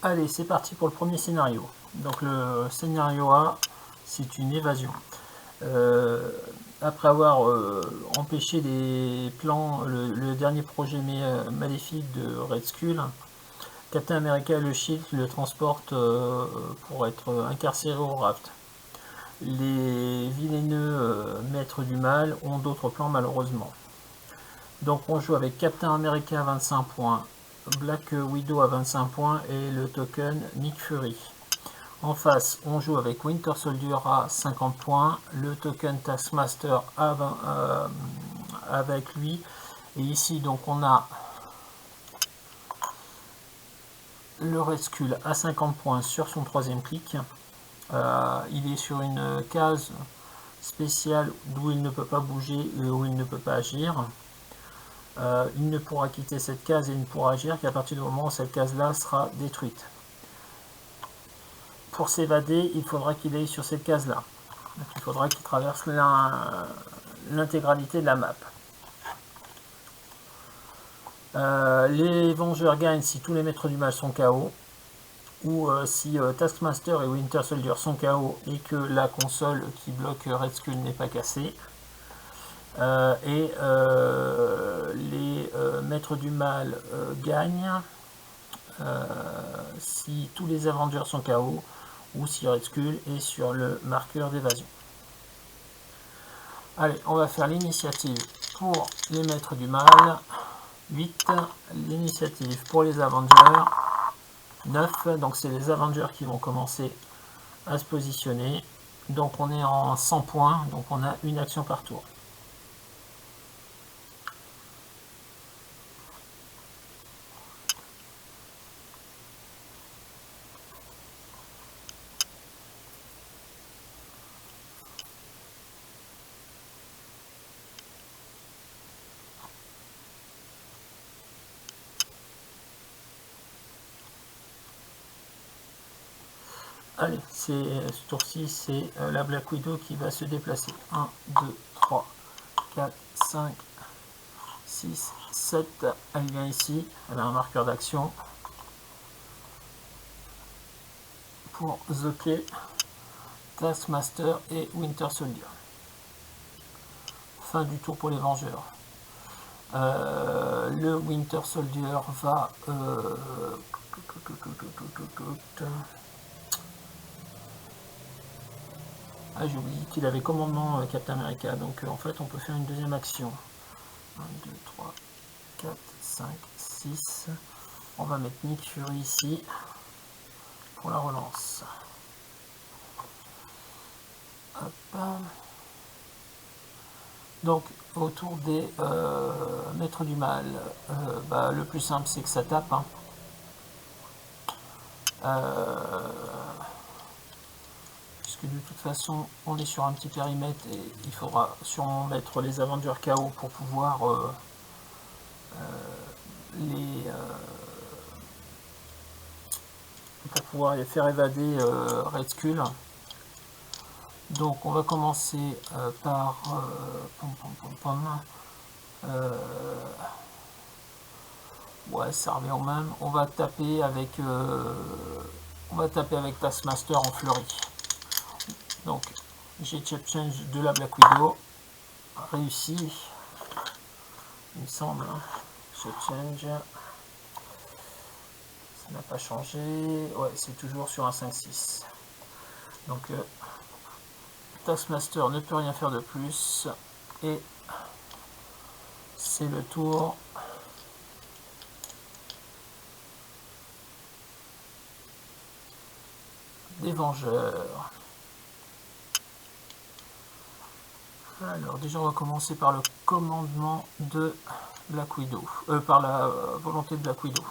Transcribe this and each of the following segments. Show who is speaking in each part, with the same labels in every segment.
Speaker 1: Allez, c'est parti pour le premier scénario. Donc le scénario A, c'est une évasion. Après avoir empêché les plans, le dernier projet maléfique de Red Skull, Captain America et le Shield le transportent pour être incarcéré au Raft. Les vilaineux maîtres du mal ont d'autres plans malheureusement. Donc on joue avec Captain America à 25 points, Black Widow à 25 points et le token Nick Fury. En face, on joue avec Winter Soldier à 50 points, le token Taskmaster à 20, avec lui. Et ici, donc, on a le Red Skull à 50 points sur son troisième clic. Il est sur une case spéciale d'où il ne peut pas bouger et où il ne peut pas agir. Il ne pourra quitter cette case et il ne pourra agir qu'à partir du moment où cette case-là sera détruite. Pour s'évader, il faudra qu'il aille sur cette case-là. Il faudra qu'il traverse l'intégralité de la map. Les Vengeurs gagnent si tous les maîtres du mal sont KO, ou si Taskmaster et Winter Soldier sont KO et que la console qui bloque Red Skull n'est pas cassée. Les maîtres du mal gagnent si tous les Avengers sont KO ou si Red Skull est sur le marqueur d'évasion. Allez, on va faire l'initiative pour les maîtres du mal. 8, l'initiative pour les Avengers. 9, donc c'est les Avengers qui vont commencer à se positionner. Donc on est en 100 points, donc on a une action par tour. Allez, ce tour-ci, c'est la Black Widow qui va se déplacer. 1, 2, 3, 4, 5, 6, 7. Elle vient ici, elle a un marqueur d'action pour zoquer Taskmaster et Winter Soldier. Fin du tour pour les Vengeurs. Le Winter Soldier va j'ai oublié qu'il avait commandement Captain America, donc en fait on peut faire une deuxième action. 1, 2, 3, 4, 5, 6. On va mettre Nick Fury ici pour la relance. Hop. Donc autour des maîtres du mal, le plus simple c'est que ça tape. Hein. Puisque de toute façon on est sur un petit périmètre et il faudra sûrement mettre les Avengers KO pour pouvoir les faire évader Red Skull. Donc on va commencer par ouais, ça revient au même. On va taper avec Taskmaster en fleurie. Donc j'ai chip change de la Black Widow réussi, il me semble. Hein. Chip change, ça n'a pas changé. Ouais, c'est toujours sur un 5-6. Donc Taskmaster ne peut rien faire de plus et c'est le tour des Vengeurs. Alors déjà on va commencer par le commandement de Black Widow, par la volonté de Black Widow.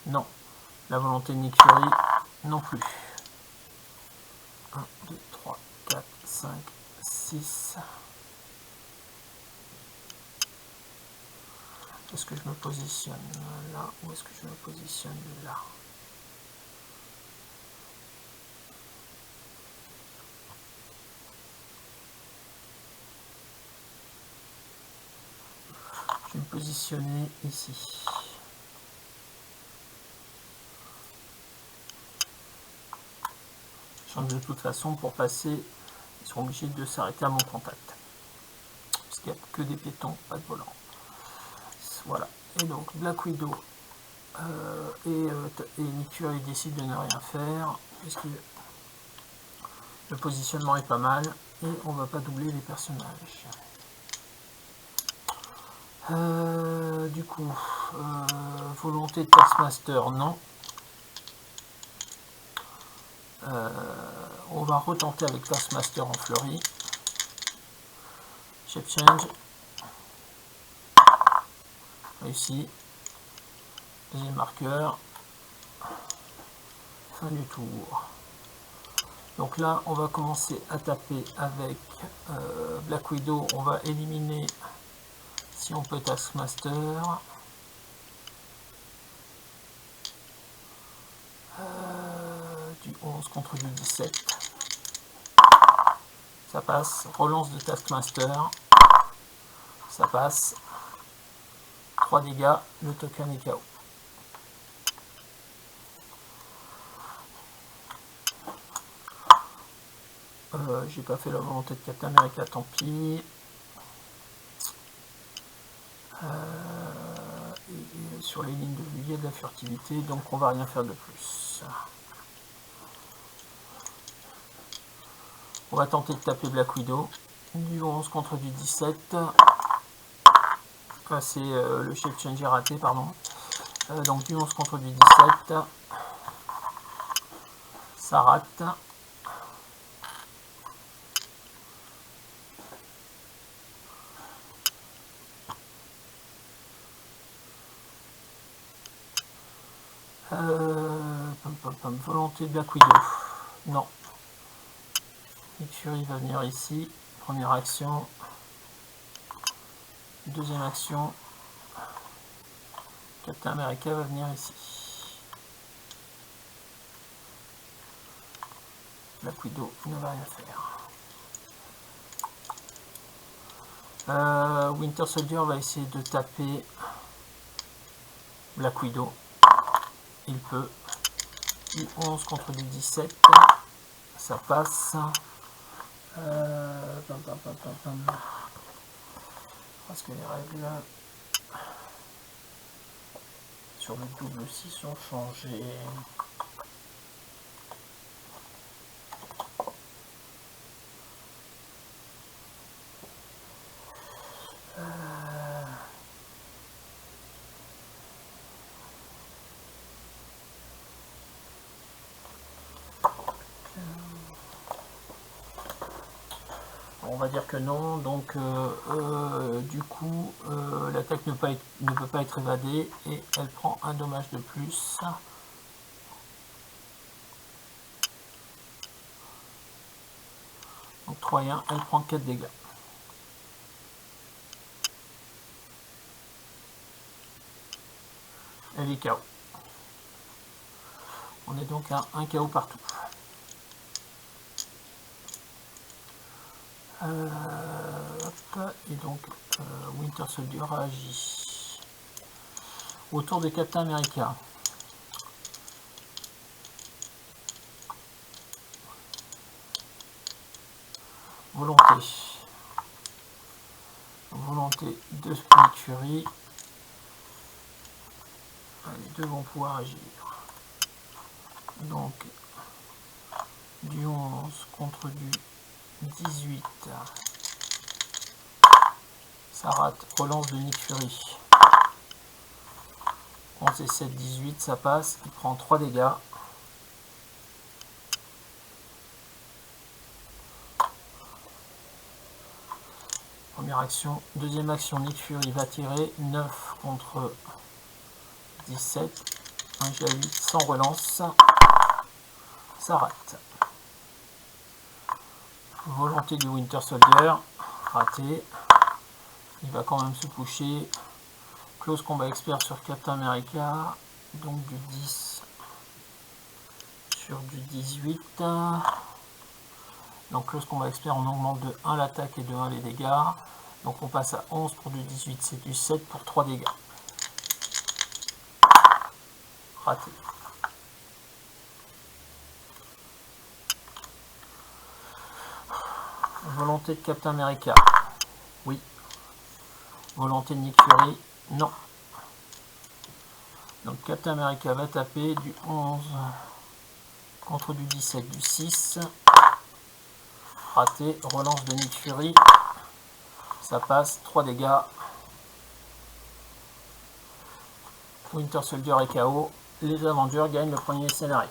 Speaker 1: Non, la volonté de Nick Fury non plus. 1, 2, 3, 4, 5, 6. Est-ce que je me positionne là ou est-ce que je me positionne là? Je vais me positionner ici. de toute façon, pour passer, ils sont obligés de s'arrêter à mon contact. Parce qu'il n'y a que des piétons, pas de volant. Voilà. Et donc Black Widow et Nick Fury décident de ne rien faire, puisque le positionnement est pas mal, et on va pas doubler les personnages. Du coup, volonté de Taskmaster, non. On va retenter avec Taskmaster en fleurie. Shape change. Réussi. Deuxième marqueur. Fin du tour. Donc là, on va commencer à taper avec Black Widow. On va éliminer, si on peut, Taskmaster. Du 11 contre du 17. Ça passe. Relance de Taskmaster. Ça passe. 3 dégâts. Le token est KO. J'ai pas fait la volonté de Captain America, tant pis. Et sur les lignes de vue, il y a de la furtivité, donc on va rien faire de plus. On va tenter de taper Black Widow. Du 11 contre du 17. Enfin, c'est le shape change raté, pardon. Donc du 11 contre du 17. Ça rate. Volonté de Black Widow. Non. Nick Fury va venir ici. Première action. Deuxième action. Captain America va venir ici. Black Widow ne va rien faire. Winter Soldier va essayer de taper Black Widow. Il peut. Du 11 contre du 17. Ça passe. Parce que les règles sur le double 6 ont changé. On va dire que non, donc du coup l'attaque ne peut pas être évadée et elle prend un dommage de plus. Donc 3 et 1, elle prend 4 dégâts. Elle est KO. On est donc à 1 KO partout. Et donc Winter Soldier agit. Autour de Captain America. Volonté de Nick Fury. Les deux vont pouvoir agir. Donc du 11 contre du 18. Ça rate. Relance de Nick Fury. 11 et 7, 18, ça passe. Il prend 3 dégâts. Première action. Deuxième action, Nick Fury va tirer. 9 contre 17. 1 G8 sans relance. Ça rate. Volonté du Winter Soldier. Raté. Il va quand même se pusher. Close combat expert sur Captain America. Donc du 10 sur du 18. Donc close combat expert, on augmente de 1 l'attaque et de 1 les dégâts. Donc on passe à 11 pour du 18, c'est du 7 pour 3 dégâts. Raté. Volonté de Captain America. Oui. Volonté de Nick Fury. Non. Donc Captain America va taper du 11 contre du 17, du 6. Raté. Relance de Nick Fury. Ça passe. 3 dégâts. Winter Soldier est KO. Les Avengers gagnent le premier scénario.